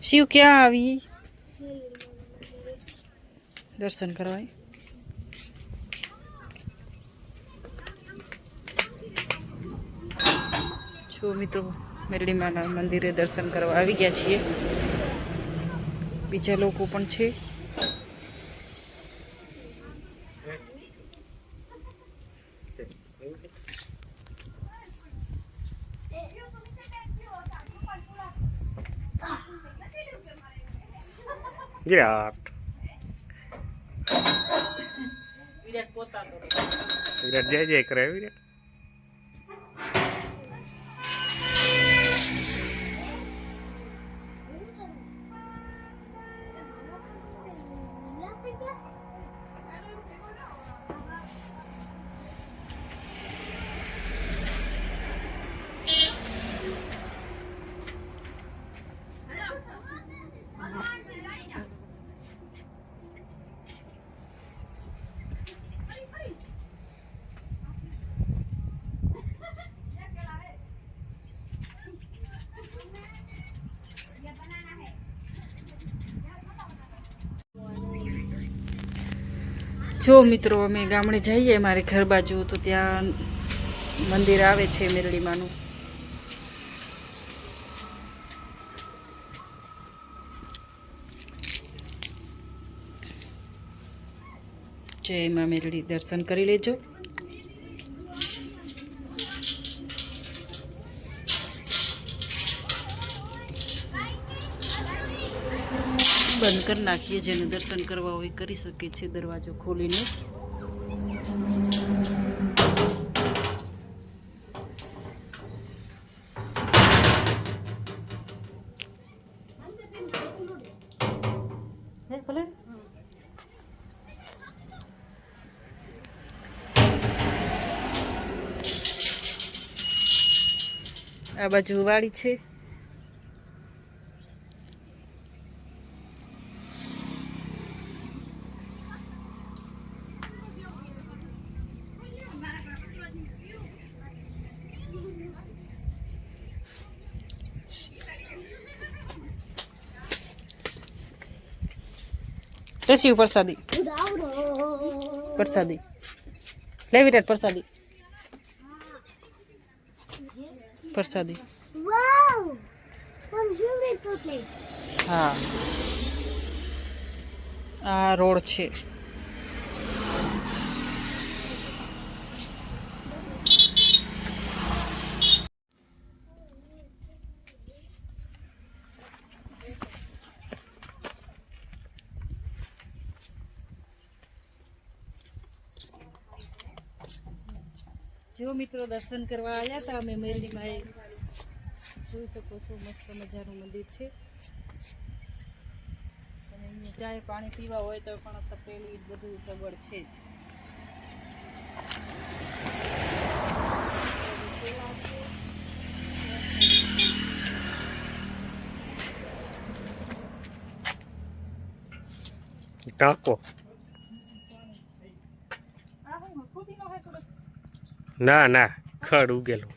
शिव क्या આવી દર્શન કરવા છો મિત્રો મેરડી માના મંદિરે દર્શન કરવા આવી ગયા છીએ બીજા લોકો પણ છે વિરાટ જય જય કરે વિરાટ જો મિત્રો અમે ગામડે જઈએ મારે ઘર બાજુ તો ત્યાં મંદિર આવે છે મેરડીમાનું જય માં મેરડી દર્શન કરી લેજો બંધ કરી નાખીએ જેને દર્શન કરવા હોય કરી શકે છે દરવાજો ખોલીને આ બાજુ વાડી છે રસી પ્રસાદી પ્રસાદી લે વિરાટ પ્રસાદી પ્રસાદી હા આ રોડ છે જો મિત્રો દર્શન કરવા આવ્યા હતા અમે મેરડીમાં જોઈ શકો છો મસ્ત મજાનું મંદિર છે અને અહીંયા ચાય પાણી પીવા હોય તો પણ તપેલી બધું સગવડ છે જ ટાંકો ના ના ખડ ઉગેલું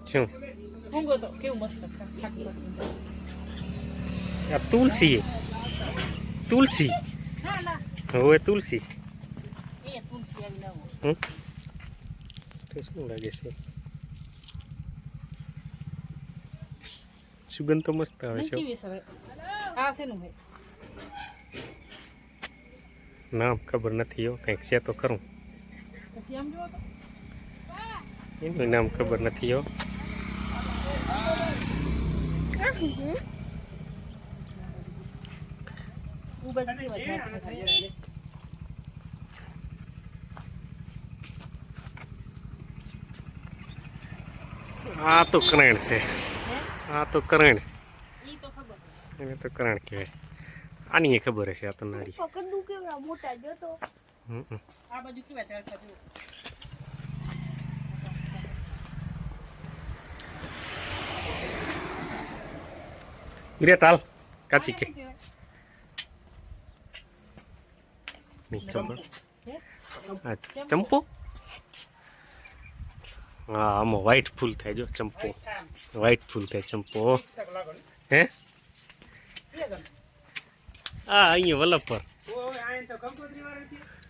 શું તુલસી તુલસી હવે તુલસી શું લાગે છે સુગંધ તો મસ્ત આવે છે નામ ખબર નથી હો કંઈક છે તો ખરું એનું નામ ખબર નથી હો આ તો કરણ છે આ તો કરણ એને તો કરણ કહેવાય આની ખબર હશે આ તો નારી પકડું કેવડા મોટા જો તો આ બાજુ કેવા ચાલતા જો વિરાટ હાલ કાચી કે નહીં ખબર આ ચંપો હા આમાં વ્હાઈટ ફૂલ થાય જો ચંપો વ્હાઈટ ફૂલ થાય ચંપો હે હા અહીંયા વલ્લભ પર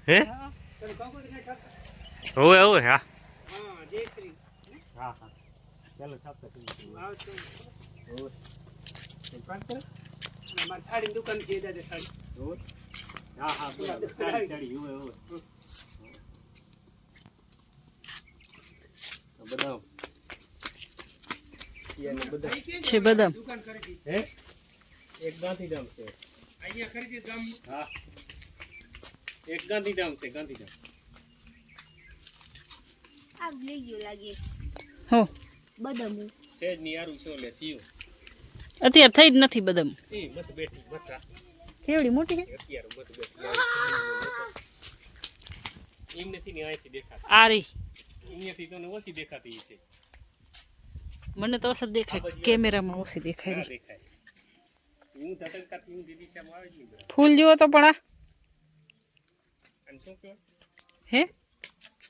હે હોવે હોવે હા હા હા ચાલો સાડી દુકાન છે સાડી હા હા સાડી હોવે હોવે બદામ છે બદામ દુકાન કરે છે હે એક ગાંધીધામ છે અહીંયા ખરીદી ગામ હા એક ગાંધીધામ છે ગાંધીધામ આગ લઈ ગયો લાગે હો બદામ છે જ ની આરું છે ઓલે સીઓ અત્યારે થઈ જ નથી બદામ એ મત બેઠી મત કેવડી મોટી છે અત્યારે મત બેઠી એમ નથી ને અહીંથી દેખાતી આ રહી અહીંયાથી તને ઓછી દેખાતી છે મને તો અસર દેખાય કેમેરામાં ઓછી દેખાય ના રહી દેખાય હું ધટકતાથી હું દીદી સામે આવે જ નહીં બરાબર ફૂલ જેવો તો પણ આ અને શું કહેવાય હે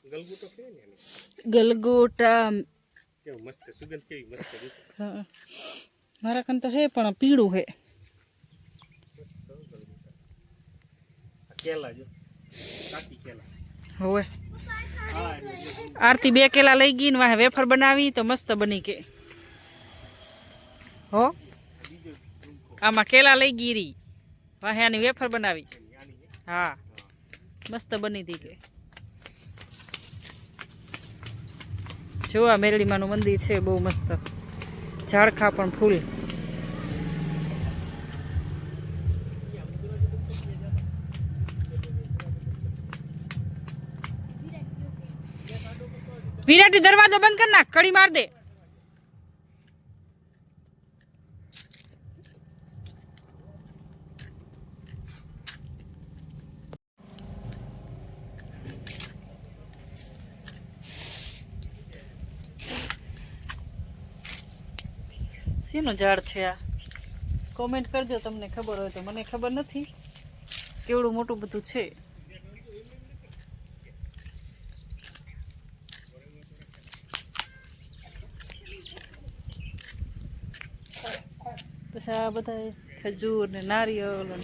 ગલગોટો કહેવાય ને આને. ગલગોટા કેવું મસ્ત સુગંધ કેવી મસ્ત છે. હા. મારા કન તો હે પણ પીળું હે આ કેલા જો કાચી કેલા હવે હા એટલે જો. આરતી 2 કેલા લઈ ગઈ ને વાહે વેફર બનાવી તો મસ્ત બની કે હો આમાં કેલા લઈ ગઈ રી વાહે આની વેફર બનાવી હા મસ્ત બની હતી કે જો આ મેરડીમાનું મંદિર છે બહુ મસ્ત ઝાડખા પણ ફૂલ વિરાટી દરવાજો બંધ કર નાખ કડી માર દે શેનું ઝાડ છે આ કોમેન્ટ કરજો તમને ખબર હોય તો મને ખબર નથી કેવડું મોટું બધું છે પછી આ બધા ખજૂર ને નારિયેળ ને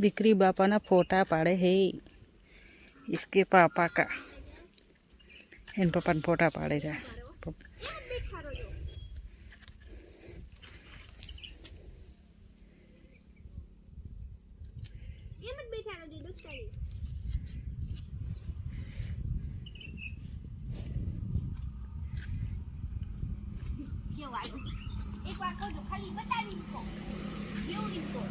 દીકરી બાપાના ફોટા પાડે હે इसके पापा का इन पप्पा ने फोटा पाड़े जा એક વાર કહો ખાલી બતાવી દો કેવું તો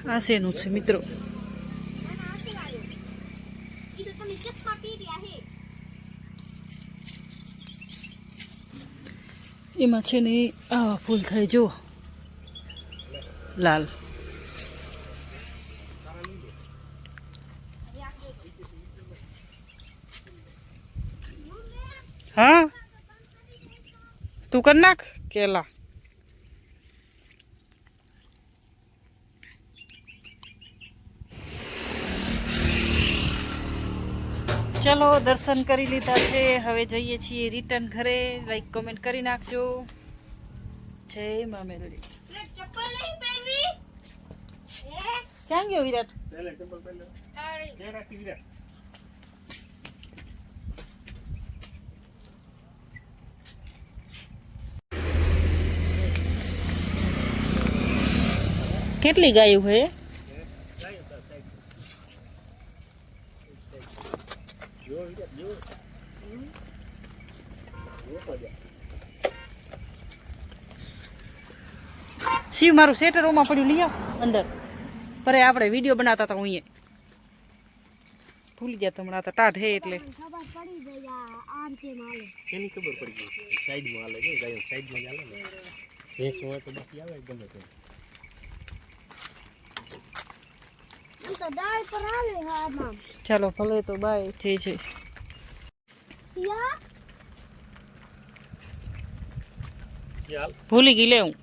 આ શેનું છે મિત્રો એમાં છે ને આવા ફૂલ થાય જો લાલ હા તું કર નાખ કેલા ચલો દર્શન કરી લીધા છે હવે જઈએ છીએ રિટર્ન ઘરે લાઈક કમેન્ટ કરી નાખજો જય મા મેલડી ચપ્પલ નહીં પહેરવી ક્યાં ગયો વિરાટ પહેલે ચંપલ પહેલે ક્યાં રાખી વિરાટ કેટલી ગાયું હે શિવ મારું સેટર ઓમાં પડ્યું લઈ આવ અંદર પરે આપણે વિડીયો બનાવતા હતા હું અહીંયા ભૂલી ગયા તો હમણાં તો ટાઢ હે એટલે ખબર પડી જાય આમ તે માલે શેની ખબર પડી ગઈ સાઈડમાં હાલે જો ગાયો સાઈડમાં જ હાલે ને ભેંસ હોય તો બાકી આવે ગમે તે આમ તો દાળ પર આવે હા મામ ચાલો ભલે તો બાય જે છે યા ચાલ ભૂલી ગઈ લે હું